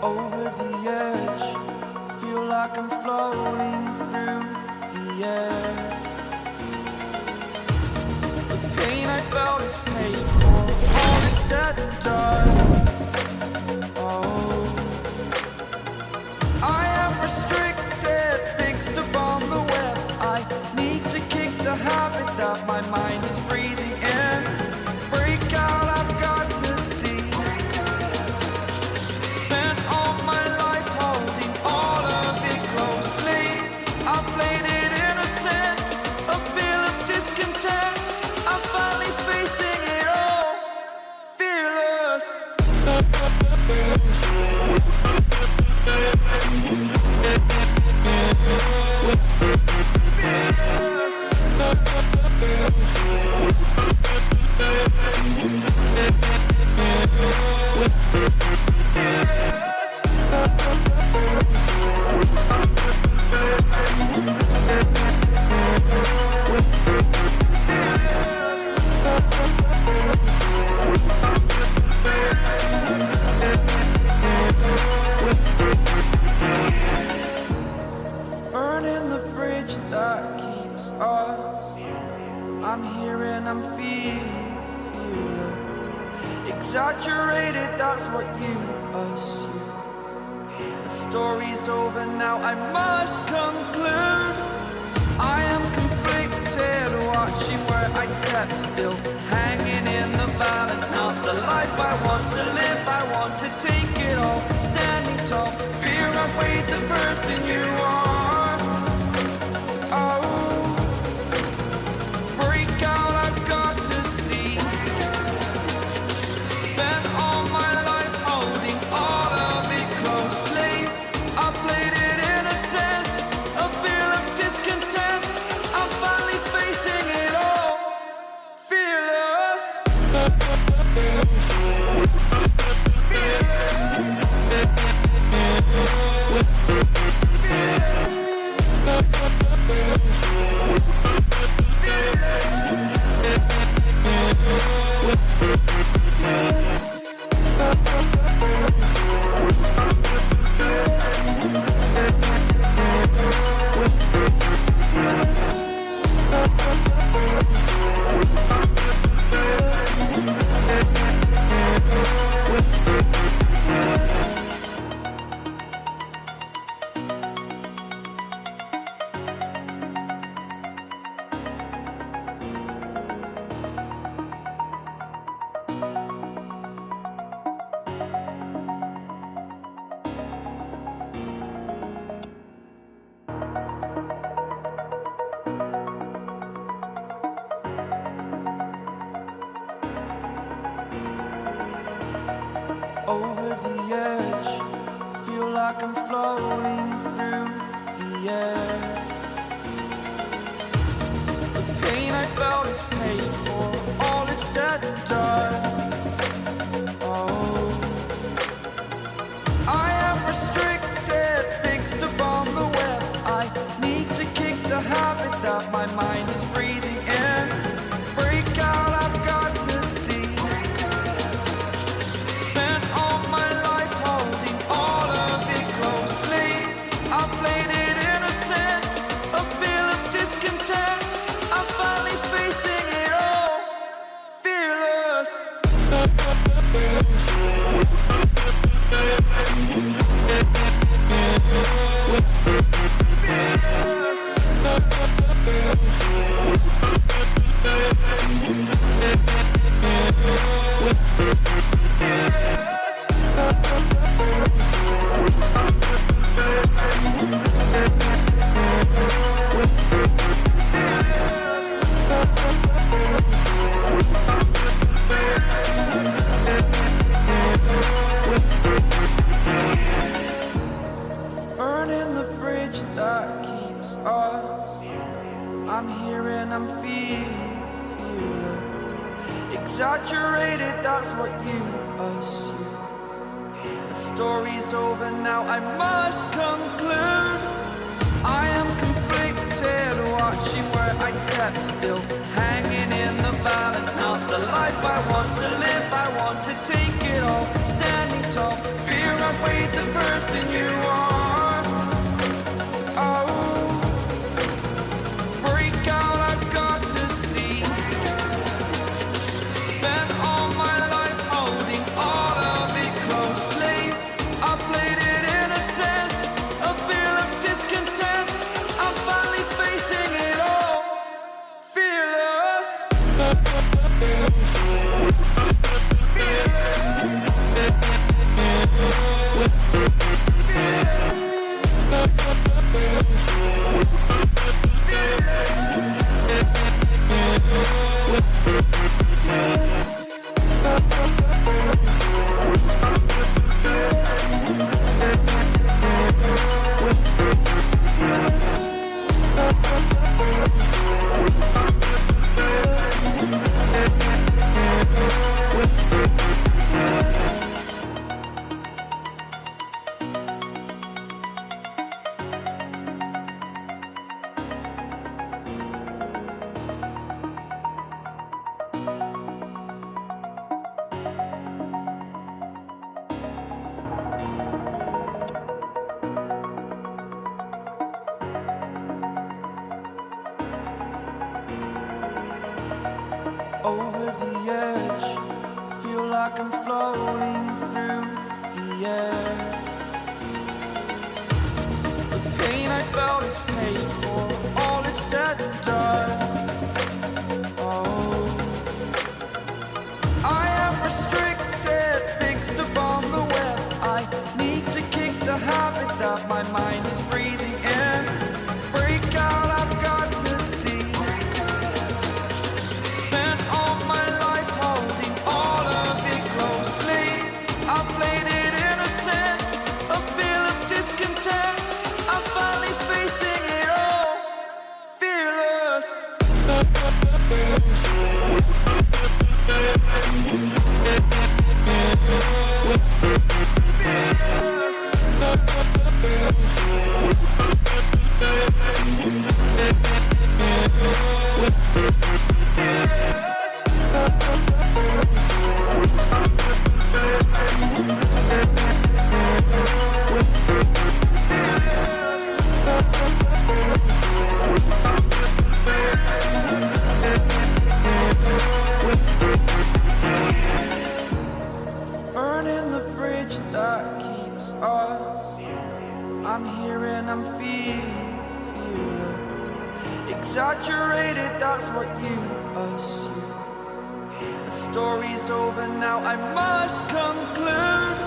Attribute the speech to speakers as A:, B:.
A: over the edge. Feel like I'm floating through the air. The pain I felt is paid for, all is said and done. Oh, I am restricted, fixed upon the web. I need to kick the habit that my mind is breathing in. Break out, I've got to see. Spent all my life holding all of it closely. I played it innocent, a feel of discontent. I'm finally facing it all, fearless. Burning the bridge that keeps us. I'm here and I'm feeling fearless. Exaggerated, that's what you assume. The story's over now, I must conclude. I am conflicted, watching where I step still, hanging in the balance. Not the life I want to live, I want to take it all. Standing tall, fear outweighed the person you are. Oh, break out, I've got to see. Spent all my life holding all of it closely. I played it innocent, a feel of discontent. I'm finally facing it all, fearless. Over the edge, feel like I'm floating through the air. The pain I felt is paid for, all is said and done. Oh, I am restricted, fixed upon the web. I need to kick the habit that my mind is breathing in. Break out, I've got to see. Spent all my life holding all of it closely. I played it innocent, a feel of discontent. I'm finally facing it all, fearless. Burning the bridge that keeps us. I'm here and I'm feeling fearless. Exaggerated, that's what you assume. The story's over now, I must conclude. I am conflicted, watching where I step still, hanging in the balance. Not the life I want to live, I want to take it all. Standing tall, fear outweighed the over the edge. Feel like I'm floating through the air. The pain I felt is paid for, all is said and done. Oh, I am restricted, fixed upon the web. I need to kick the habit that my mind is breathing in. Break out, I've got to see. Spent all my life holding all of it closely. I played it innocent, a feel of discontent. I'm finally facing it all, fearless. Burning the bridge that keeps us. I'm here and I'm feeling fearless. Exaggerated, that's what you assume. The story's over now, I must conclude.